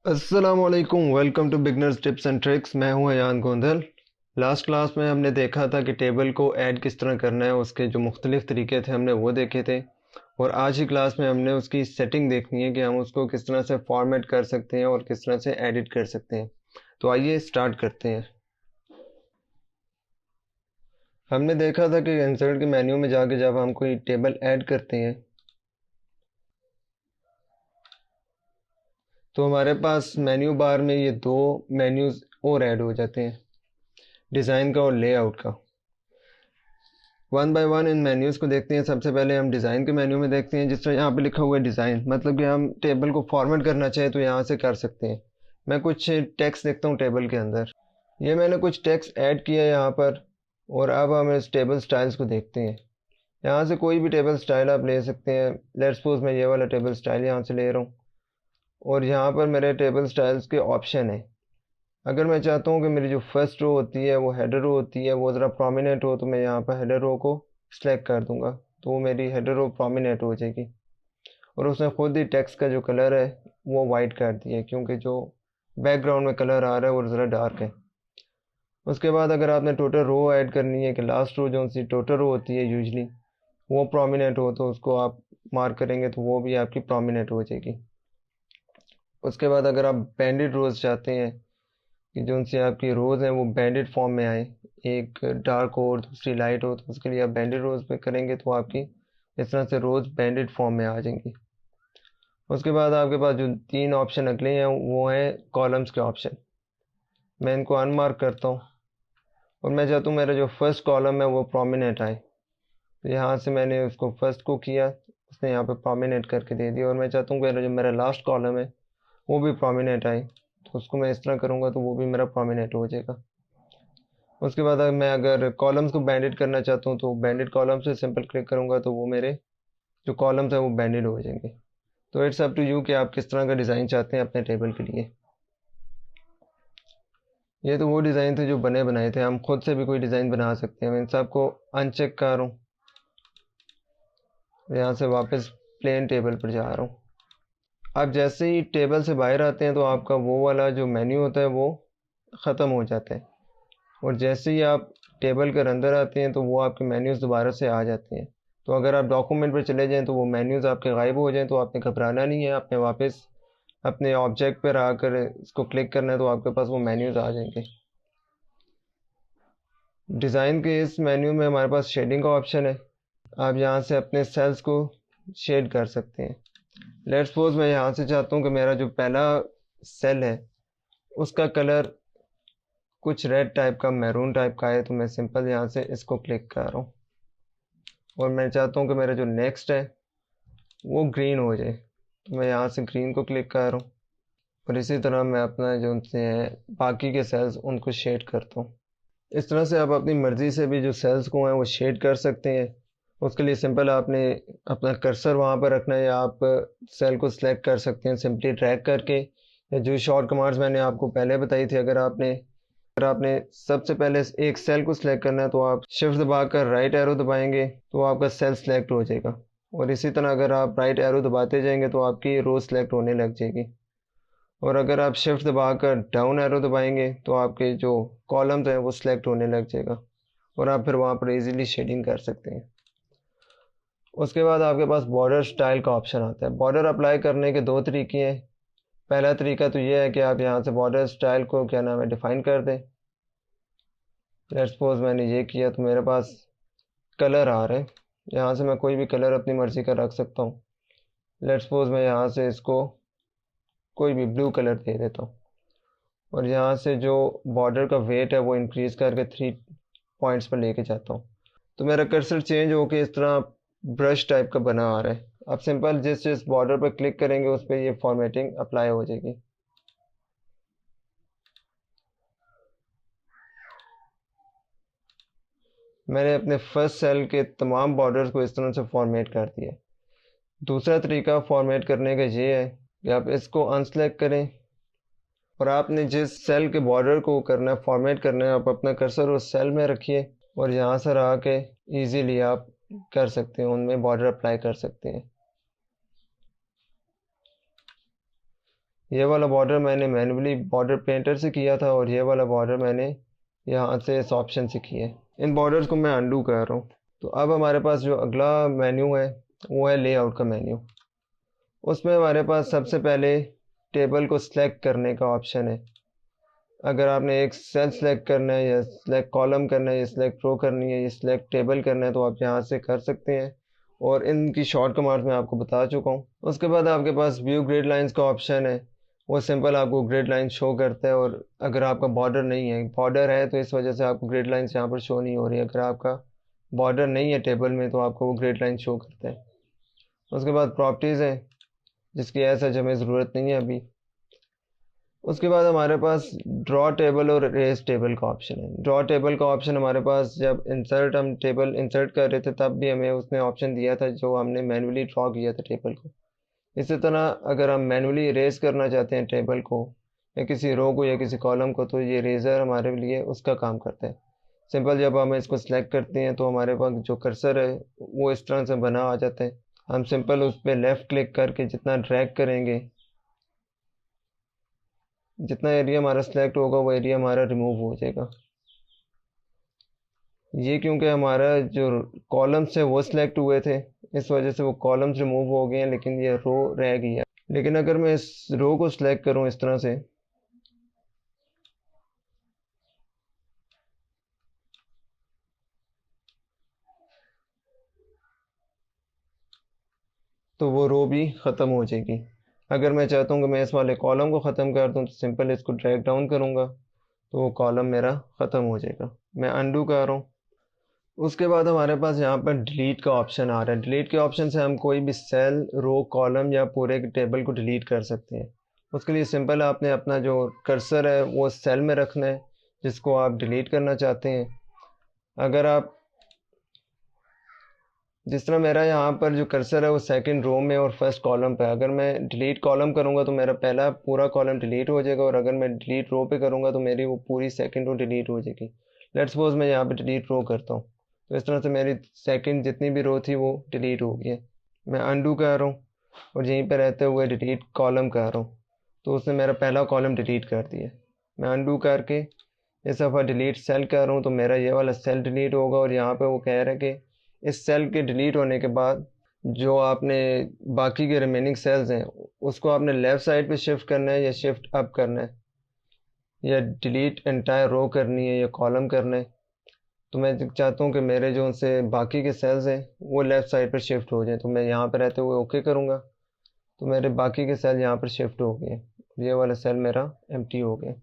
अस्सलामुअलैकुम, welcome to beginners tips and tricks. मैं हूं अयान गोंधल। लास्ट क्लास में हमने देखा था कि टेबल को ऐड किस तरह करना है, उसके जो मुख्तलिफ तरीके थे हमने वो देखे थे। और आज की क्लास में हमने उसकी सेटिंग देखनी है कि हम उसको किस तरह से फॉर्मेट कर सकते हैं और किस तरह से एडिट कर सकते हैं। तो आइए स्टार्ट करते हैं। हमने देखा था कि इंसर्ट के मेन्यू में जाके जब हम कोई टेबल ऐड करते हैं तो हमारे पास मेन्यू बार में ये दो मेन्यूज़ और ऐड हो जाते हैं, डिज़ाइन का और लेआउट का। One by one in menus को देखते हैं। सबसे पहले हम डिज़ाइन के मेन्यू में देखते हैं। जिस तरह यहाँ पे लिखा हुआ है डिज़ाइन, मतलब कि हम टेबल को फॉर्मेट करना चाहें तो यहाँ से कर सकते हैं। मैं कुछ टेक्स्ट देखता हूँ टेबल के अंदर। ये मैंने कुछ टेक्स्ट ऐड किया है यहाँ पर। और अब हम इस टेबल स्टाइल्स को देखते हैं। यहाँ से कोई भी टेबल स्टाइल आप ले सकते हैं। लेट्स सपोज मैं ये वाला टेबल स्टाइल यहाँ से ले रहा हूँ और यहाँ पर मेरे टेबल स्टाइल्स के ऑप्शन है। अगर मैं चाहता हूँ कि मेरी जो फर्स्ट रो होती है वो हेडर रो होती है, वो ज़रा प्रोमिनेंट हो, तो मैं यहाँ पर हेडर रो को सिलेक्ट कर दूंगा तो वो मेरी हेडर रो प्रोमिनेंट हो जाएगी। और उसने खुद ही टेक्स्ट का जो कलर है वो वाइट कर दिया है, क्योंकि जो बैकग्राउंड में कलर आ रहा है वो ज़रा डार्क है। उसके बाद अगर आपने टोटल रो ऐड करनी है कि लास्ट रो जो सी टोटल रो होती है यूजली वो प्रोमिनेंट हो, तो उसको आप मार्क करेंगे तो वो भी आपकी प्रोमिनेंट हो जाएगी। उसके बाद अगर आप बैंडेड रोज चाहते हैं कि जो उनसे आपकी रोज़ हैं वो बैंडेड फॉर्म में आए, एक डार्क हो और दूसरी लाइट हो, तो उसके लिए आप बैंडेड रोज़ पे करेंगे तो आपकी इस तरह से रोज़ बैंडेड फॉर्म में आ जाएंगी। उसके बाद आपके पास जो तीन ऑप्शन अगले हैं वो हैं कॉलम्स के ऑप्शन। मैं इनको अनमार्क करता हूँ और मैं चाहता हूँ मेरा जो फर्स्ट कॉलम है वो प्रोमिनेंट आए। तो यहाँ से मैंने उसको फर्स्ट को किया, उसने यहाँ पे प्रोमिनेंट करके दे दिया। और मैं चाहता हूँ मेरा जो मेरा लास्ट कॉलम है वो भी प्रोमिनेंट आए, तो उसको मैं इस तरह करूँगा तो वो भी मेरा प्रोमिनेंट हो जाएगा। उसके बाद अगर कॉलम्स को बैंडेड करना चाहता हूँ तो बैंडेड कॉलम से सिंपल क्लिक करूँगा तो वो मेरे जो कॉलम्स हैं वो बैंडेड हो जाएंगे। तो इट्स अप टू यू कि आप किस तरह का डिज़ाइन चाहते हैं अपने टेबल के लिए। ये तो वो डिज़ाइन थे जो बने बनाए थे, हम खुद से भी कोई डिज़ाइन बना सकते हैं। मैं इन सब को अनचेक कर रहा हूँ, यहाँ से वापस प्लेन टेबल पर जा रहा हूँ। आप जैसे ही टेबल से बाहर आते हैं तो आपका वो वाला जो मेन्यू होता है वो ख़त्म हो जाता है, और जैसे ही आप टेबल के अंदर आते हैं तो वो आपके मेन्यूज़ दोबारा से आ जाते हैं। तो अगर आप डॉक्यूमेंट पर चले जाएं तो वो मेन्यूज़ आपके गायब हो जाएं तो आपने घबराना नहीं है, आपने वापस अपने ऑब्जेक्ट पर आकर इसको क्लिक करना है तो आपके पास वो मेन्यूज़ आ जाएंगे। डिज़ाइन के इस मेन्यू में हमारे पास शेडिंग का ऑप्शन है। आप यहाँ से अपने सेल्स को शेड कर सकते हैं। लेट्स सपोज मैं यहाँ से चाहता हूँ कि मेरा जो पहला सेल है उसका कलर कुछ रेड टाइप का, मैरून टाइप का है, तो मैं सिंपल यहाँ से इसको क्लिक कर रहा हूँ। और मैं चाहता हूँ कि मेरा जो नेक्स्ट है वो ग्रीन हो जाए, तो मैं यहाँ से ग्रीन को क्लिक कर रहा हूँ। और इसी तरह मैं अपना जो उनसे हैं बाकी के सेल्स उनको शेड करता हूँ। इस तरह से आप अपनी मर्ज़ी से भी जो सेल्स को हैं वो शेड कर सकते हैं। उसके लिए सिंपल आपने अपना कर्सर वहाँ पर रखना है, या आप सेल को सिलेक्ट कर सकते हैं सिंपली ड्रैग करके, या जो शॉर्ट कमांड्स मैंने आपको पहले बताई थी। अगर आपने सबसे पहले एक सेल को सिलेक्ट करना है तो आप शिफ्ट दबाकर राइट एरो दबाएंगे तो आपका सेल सिलेक्ट हो जाएगा। और इसी तरह अगर आप राइट एरो दबाते जाएंगे तो आपकी रो सिलेक्ट होने लग जाएगी। और अगर आप शिफ्ट दबाकर डाउन एरो दबाएंगे तो आपके जो कॉलम्स हैं वो सिलेक्ट होने लग जाएगा, और आप फिर वहाँ पर इजीली शेडिंग कर सकते हैं। उसके बाद आपके पास बॉर्डर स्टाइल का ऑप्शन आता है। बॉर्डर अप्लाई करने के दो तरीके हैं। पहला तरीका तो ये है कि आप यहाँ से बॉर्डर स्टाइल को क्या नाम है डिफ़ाइन कर दें। लेट्स सपोज मैंने ये किया तो मेरे पास कलर आ रहे हैं, यहाँ से मैं कोई भी कलर अपनी मर्ज़ी का रख सकता हूँ। लेट्स सपोज मैं यहाँ से इसको कोई भी ब्लू कलर दे देता हूँ, और यहाँ से जो बॉर्डर का वेट है वो इंक्रीज़ करके 3 पॉइंट्स पर लेके जाता हूँ। तो मेरा कर्सर चेंज होके इस तरह ब्रश टाइप का बना आ रहा है। आप सिंपल जिस जिस बॉर्डर पर क्लिक करेंगे उस पर ये फॉर्मेटिंग अप्लाई हो जाएगी। मैंने अपने फर्स्ट सेल के तमाम बॉर्डर्स को इस तरह से फॉर्मेट कर दिया। दूसरा तरीका फॉर्मेट करने का ये है कि आप इसको अनसेलेक्ट करें, और आपने जिस सेल के बॉर्डर को करना है फॉर्मेट करना है, आप अपना कर्सर उस सेल में रखिए और यहाँ से रह के ईजीली आप कर सकते हैं, उनमें बॉर्डर अप्लाई कर सकते हैं। ये वाला बॉर्डर मैंने मैन्युअली बॉर्डर पेंटर से किया था और ये वाला बॉर्डर मैंने यहाँ से इस ऑप्शन से किया है। इन बॉर्डर्स को मैं अनडू कर रहा हूँ। तो अब हमारे पास जो अगला मेन्यू है वो है लेआउट का मेन्यू। उसमें हमारे पास सबसे पहले टेबल को सिलेक्ट करने का ऑप्शन है। अगर आपने एक सेल सेलेक्ट करना है या सिलेक्ट कॉलम करना है या सिलेक्ट रो करनी है या सिलेक्ट टेबल करना है तो आप यहाँ से कर सकते हैं, और इनकी शॉर्ट कमांड्स मैं आपको बता चुका हूँ। उसके बाद आपके पास व्यू ग्रिड लाइंस का ऑप्शन है। वो सिंपल आपको ग्रिड लाइन शो करता है, और अगर आपका बॉर्डर नहीं है, बॉर्डर है तो इस वजह से आपको ग्रिड लाइंस यहाँ पर शो नहीं हो रही। अगर आपका बॉर्डर नहीं है टेबल में तो आपको वो ग्रिड लाइन शो करता है। उसके बाद प्रॉपर्टीज़ है जिसकी ऐसा हमें ज़रूरत नहीं है अभी। उसके बाद हमारे पास ड्रॉ टेबल और रेस टेबल का ऑप्शन है। ड्रॉ टेबल का ऑप्शन हमारे पास जब हम टेबल इंसर्ट कर रहे थे तब भी हमें उसने ऑप्शन दिया था, जो हमने मैन्युअली ड्रॉ किया था टेबल को। इसी तरह अगर हम मैन्युअली इरेज करना चाहते हैं टेबल को या किसी रो को या किसी कॉलम को, तो ये रेज़र हमारे लिए उसका काम करता है। सिंपल जब हम इसको सिलेक्ट करते हैं तो हमारे पास जो कर्सर है वो इस तरह से बना आ जाता है। हम सिंपल उस पर लेफ़्ट क्लिक करके जितना ड्रैग करेंगे, जितना एरिया हमारा सिलेक्ट होगा वो एरिया हमारा रिमूव हो जाएगा। ये क्योंकि हमारा जो कॉलम्स है वो सिलेक्ट हुए थे, इस वजह से वो कॉलम्स रिमूव हो गए हैं, लेकिन ये रो रह गई है। लेकिन अगर मैं इस रो को सिलेक्ट करूं इस तरह से, तो वो रो भी ख़त्म हो जाएगी। अगर मैं चाहता हूँ कि मैं इस वाले कॉलम को ख़त्म कर दूँ तो सिंपल इसको ड्रैग डाउन करूँगा तो वो कॉलम मेरा ख़त्म हो जाएगा। मैं अनडू कर रहा हूँ। उसके बाद हमारे पास यहाँ पर डिलीट का ऑप्शन आ रहा है। डिलीट के ऑप्शन से हम कोई भी सेल, रो, कॉलम या पूरे टेबल को डिलीट कर सकते हैं। उसके लिए सिंपल आपने अपना जो कर्सर है वो सेल में रखना है जिसको आप डिलीट करना चाहते हैं। अगर आप, जिस तरह मेरा यहाँ पर जो कर्सर है वो सेकंड रो में और फर्स्ट कॉलम पे, अगर मैं डिलीट कॉलम करूँगा तो मेरा पहला पूरा कॉलम डिलीट हो जाएगा, और अगर मैं डिलीट रो पे करूँगा तो मेरी वो पूरी सेकंड रो डिलीट हो जाएगी। लेट्स सपोज मैं यहाँ पे डिलीट रो करता हूँ तो इस तरह से मेरी सेकंड जितनी भी रो थी वो डिलीट हो गई है। मैं अनडू कर रहा हूँ और यहीं पर रहते हुए डिलीट कॉलम कर रहा हूँ तो उसने मेरा पहला कॉलम डिलीट कर दिया। मैं अनडू करके इस दफ़ा डिलीट सेल कर रहा हूँ तो मेरा ये वाला सेल डिलीट होगा, और यहाँ पे वो कह रहा है कि इस सेल के डिलीट होने के बाद जो आपने बाकी के रिमेनिंग सेल्स हैं उसको आपने लेफ़्ट साइड पे शिफ्ट करना है या शिफ्ट अप करना है, या डिलीट एंटायर रो करनी है या कॉलम करना है। तो मैं चाहता हूँ कि मेरे जो उनसे बाकी के सेल्स हैं वो लेफ़्ट साइड पर शिफ्ट हो जाएँ, तो मैं यहाँ पर रहते हुए ओके करूँगा तो मेरे बाकी के सेल यहाँ पर शिफ्ट हो गए। ये वाला सेल मेरा एम्प्टी हो गया।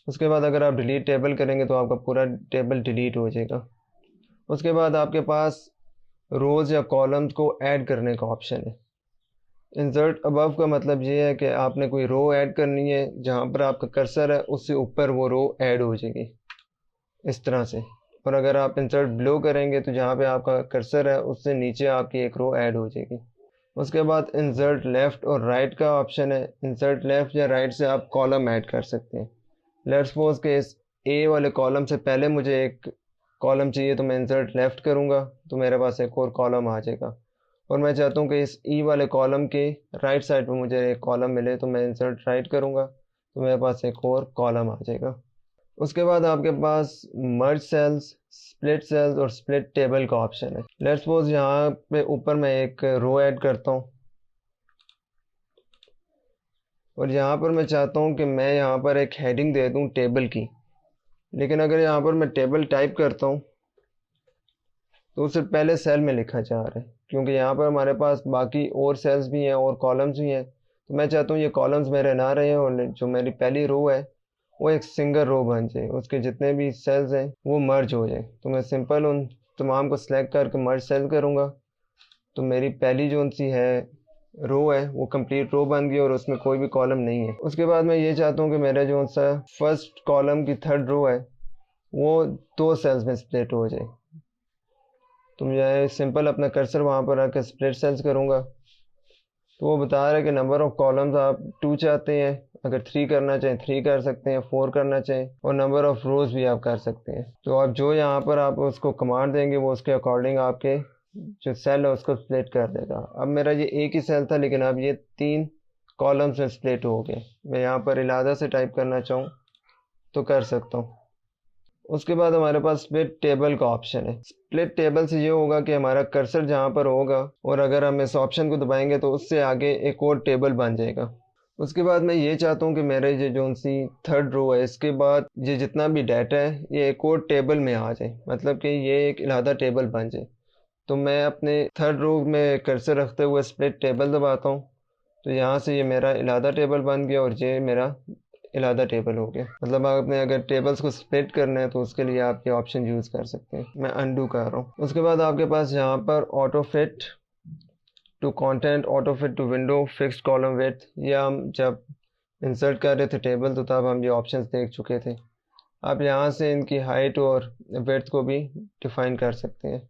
उसके बाद अगर आप डिलीट टेबल करेंगे तो आपका पूरा टेबल डिलीट हो जाएगा। उसके बाद आपके पास रोज़ या कॉलम्स को ऐड करने का ऑप्शन है। इंसर्ट अबव का मतलब ये है कि आपने कोई रो ऐड करनी है, जहाँ पर आपका कर्सर है उससे ऊपर वो रो ऐड हो जाएगी इस तरह से। और अगर आप इंसर्ट बिलो करेंगे तो जहाँ पे आपका कर्सर है उससे नीचे आपकी एक रो ऐड हो जाएगी। उसके बाद इंसर्ट लेफ़्ट और राइट का ऑप्शन है। इंसर्ट लेफ़्ट या राइट से आप कॉलम ऐड कर सकते हैं। लेट्स सपोज के इस ए वाले कॉलम से पहले मुझे एक कॉलम चाहिए तो मैं इंसर्ट लेफ़्ट करूँगा तो मेरे पास एक और कॉलम आ जाएगा, और मैं चाहता हूँ कि इस ई वाले कॉलम के राइट साइड पर मुझे एक कॉलम मिले तो मैं इंसर्ट राइट करूँगा तो मेरे पास एक और कॉलम आ जाएगा। उसके बाद आपके पास मर्ज सेल्स, स्प्लिट सेल्स और स्प्लिट टेबल का ऑप्शन है। लेट्स सपोज यहाँ पे ऊपर मैं एक रो ऐड करता हूँ और यहाँ पर मैं चाहता हूँ कि मैं यहाँ पर एक हेडिंग दे दूँ टेबल की, लेकिन अगर यहाँ पर मैं टेबल टाइप करता हूँ तो उससे पहले सेल में लिखा जा रहा है, क्योंकि यहाँ पर हमारे पास बाकी और सेल्स भी हैं और कॉलम्स भी हैं। तो मैं चाहता हूँ ये कॉलम्स मेरे ना रहे और जो मेरी पहली रो है वो एक सिंगल रो बन जाए, उसके जितने भी सेल्स हैं वो मर्ज हो जाए। तो मैं सिंपल उन तमाम को सिलेक्ट करके मर्ज सेल करूँगा तो मेरी पहली जो सी है रो है वो कंप्लीट रो बन गई और उसमें कोई भी कॉलम नहीं है। उसके बाद मैं ये चाहता हूँ कि मेरा जो सा फर्स्ट कॉलम की थर्ड रो है वो दो सेल्स में स्प्लिट हो जाए। तो मैं सिंपल अपना कर्सर वहाँ पर आकर स्प्लिट सेल्स करूँगा तो वो बता रहा है कि नंबर ऑफ़ कॉलम्स आप 2 चाहते हैं, अगर 3 करना चाहें 3 कर सकते हैं, 4 करना चाहें, और नंबर ऑफ़ रोज़ भी आप कर सकते हैं। तो आप जो यहाँ पर आप उसको कमांड देंगे वो उसके अकॉर्डिंग आपके जो सेल है उसको स्प्लिट कर देगा। अब मेरा ये एक ही सेल था लेकिन अब ये 3 कॉलम्स में स्प्लिट हो गए। मैं यहाँ पर इलादा से टाइप करना चाहूँ तो कर सकता हूँ। उसके बाद हमारे पास स्प्लिट टेबल का ऑप्शन है। स्प्लिट टेबल से ये होगा कि हमारा कर्सर जहाँ पर होगा और अगर हम इस ऑप्शन को दबाएंगे तो उससे आगे एक और टेबल बन जाएगा। उसके बाद मैं ये चाहता हूँ कि मेरे ये जो सी थर्ड रो है इसके बाद ये जितना भी डाटा है ये एक और टेबल में आ जाए, मतलब कि ये एक अलहदा टेबल बन जाए। तो मैं अपने थर्ड रो में कर्सर रखते हुए स्प्लिट टेबल दबाता हूँ तो यहाँ से ये मेरा अलहदा टेबल बन गया और ये मेरा अलहदा टेबल हो गया। मतलब आपने अगर टेबल्स को स्प्लिट करना है तो उसके लिए आप ये ऑप्शन यूज़ कर सकते हैं। मैं अनडू कर रहा हूँ। उसके बाद आपके पास यहाँ पर auto fit to content, auto fit to window, fixed column width, ये हम जब इंसर्ट कर रहे थे टेबल तो तब हम ये ऑप्शंस देख चुके थे। आप यहाँ से इनकी हाइट और विड्थ को भी डिफाइन कर सकते हैं।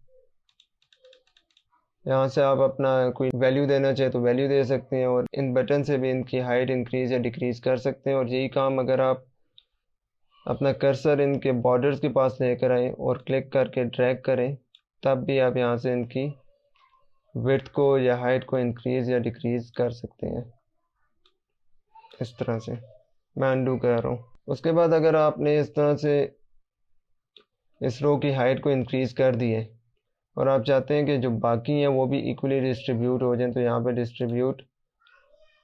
यहाँ से आप अपना कोई वैल्यू देना चाहे तो वैल्यू दे सकते हैं और इन बटन से भी इनकी हाइट इंक्रीज़ या डिक्रीज़ कर सकते हैं। और यही काम अगर आप अपना कर्सर इनके बॉर्डर्स के पास लेकर आए और क्लिक करके ड्रैग करें तब भी आप यहाँ से इनकी विड्थ को या हाइट को इंक्रीज़ या डिक्रीज़ कर सकते हैं इस तरह से। मैं अनडू कर रहा हूँ। उसके बाद अगर आपने इस तरह से इस रो की हाइट को इंक्रीज़ कर दी है और आप चाहते हैं कि जो बाकी हैं वो भी इक्वली डिस्ट्रीब्यूट हो जाएं तो यहाँ पे डिस्ट्रीब्यूट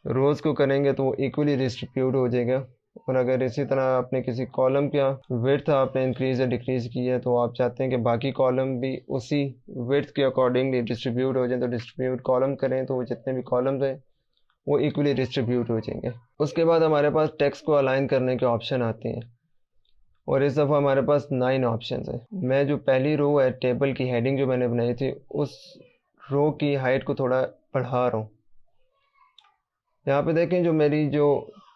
रोज़ को करेंगे तो वो इक्वली डिस्ट्रीब्यूट हो जाएगा। और अगर इसी तरह आपने किसी कॉलम का विड्थ आपने इंक्रीज़ या डिक्रीज़ किया है तो आप चाहते हैं कि बाकी कॉलम भी उसी विड्थ के अकॉर्डिंगली डिस्ट्रीब्यूट हो जाए तो डिस्ट्रीब्यूट कॉलम करें तो वो जितने भी कॉलम्स हैं वो इक्वली डिस्ट्रीब्यूट हो जाएंगे। उसके बाद हमारे पास टेक्स्ट को अलाइन करने के ऑप्शन आते हैं और इस दफ़ा हमारे पास 9 ऑप्शन है। मैं जो पहली रो है टेबल की हेडिंग जो मैंने बनाई थी उस रो की हाइट को थोड़ा बढ़ा रहा हूँ। यहाँ पे देखें जो मेरी जो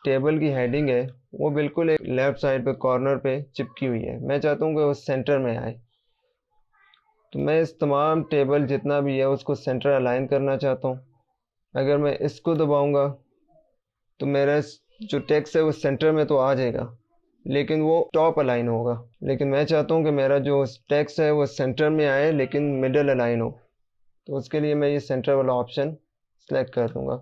टेबल की हेडिंग है वो बिल्कुल एक लेफ़्ट साइड पे कॉर्नर पे चिपकी हुई है। मैं चाहता हूँ कि वो सेंटर में आए तो मैं इस तमाम टेबल जितना भी है उसको सेंटर अलाइन करना चाहता हूँ। अगर मैं इसको दबाऊँगा तो मेरा जो टेक्स्ट है वो सेंटर में तो आ जाएगा लेकिन वो टॉप अलाइन होगा। लेकिन मैं चाहता हूँ कि मेरा जो टेक्स्ट है वो सेंटर में आए लेकिन मिडल अलाइन हो। तो उसके लिए मैं ये सेंटर वाला ऑप्शन सेलेक्ट कर दूँगा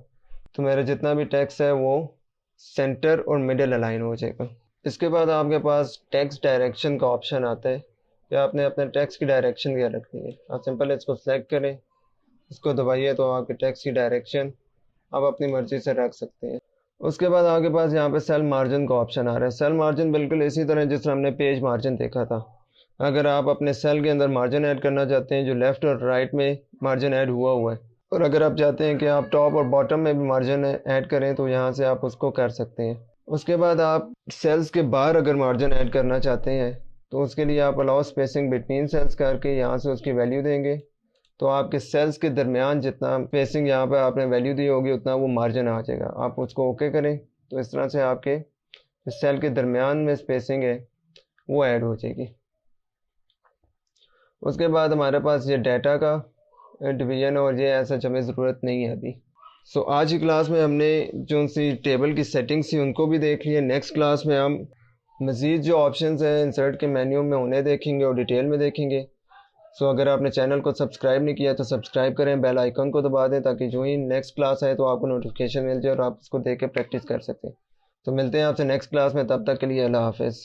तो मेरा जितना भी टेक्स्ट है वो सेंटर और मिडल अलाइन हो जाएगा। इसके बाद आपके पास टेक्स्ट डायरेक्शन का ऑप्शन आता है कि आपने अपने टेक्स्ट की डायरेक्शन क्या रखनी है। आप सिंपल इसको सेलेक्ट करें, इसको दबाइए तो आपके टेक्स्ट की डायरेक्शन आप अपनी मर्ज़ी से रख सकते हैं। उसके बाद आपके पास यहाँ पे सेल मार्जिन का ऑप्शन आ रहा है। सेल मार्जिन बिल्कुल इसी तरह जिस तरह हमने पेज मार्जिन देखा था। अगर आप अपने सेल के अंदर मार्जिन ऐड करना चाहते हैं जो लेफ़्ट और राइट में मार्जिन ऐड हुआ है और अगर आप चाहते हैं कि आप टॉप और बॉटम में भी मार्जिन ऐड करें तो यहाँ से आप उसको कर सकते हैं। उसके बाद आप सेल्स के बाहर अगर मार्जिन ऐड करना चाहते हैं तो उसके लिए आप अलाउ स्पेसिंग बिटवीन सेल्स करके यहाँ से उसकी वैल्यू देंगे तो आपके सेल्स के दरमियान जितना स्पेसिंग यहाँ पे आपने वैल्यू दी होगी उतना वो मार्जिन आ जाएगा। आप उसको ओके करें तो इस तरह से आपके सेल के दरमियान में स्पेसिंग है वो ऐड हो जाएगी। उसके बाद हमारे पास ये डाटा का डिवीज़न और ये ऐसा हमें ज़रूरत नहीं है अभी। सो आज की क्लास में हमने जो सी टेबल की सेटिंग्स थी उनको भी देख लिया। नेक्स्ट क्लास में हम मज़ीद जो ऑप्शंस हैं इंसर्ट के मेन्यू में उन्हें देखेंगे और डिटेल में देखेंगे। सो अगर आपने चैनल को सब्सक्राइब नहीं किया तो सब्सक्राइब करें, बेल आइकन को दबा दें ताकि जो ही नेक्स्ट क्लास आए तो आपको नोटिफिकेशन मिल जाए और आप उसको देख के प्रैक्टिस कर सकें। तो मिलते हैं आपसे नेक्स्ट क्लास में, तब तक के लिए अल्लाह हाफ़िज़।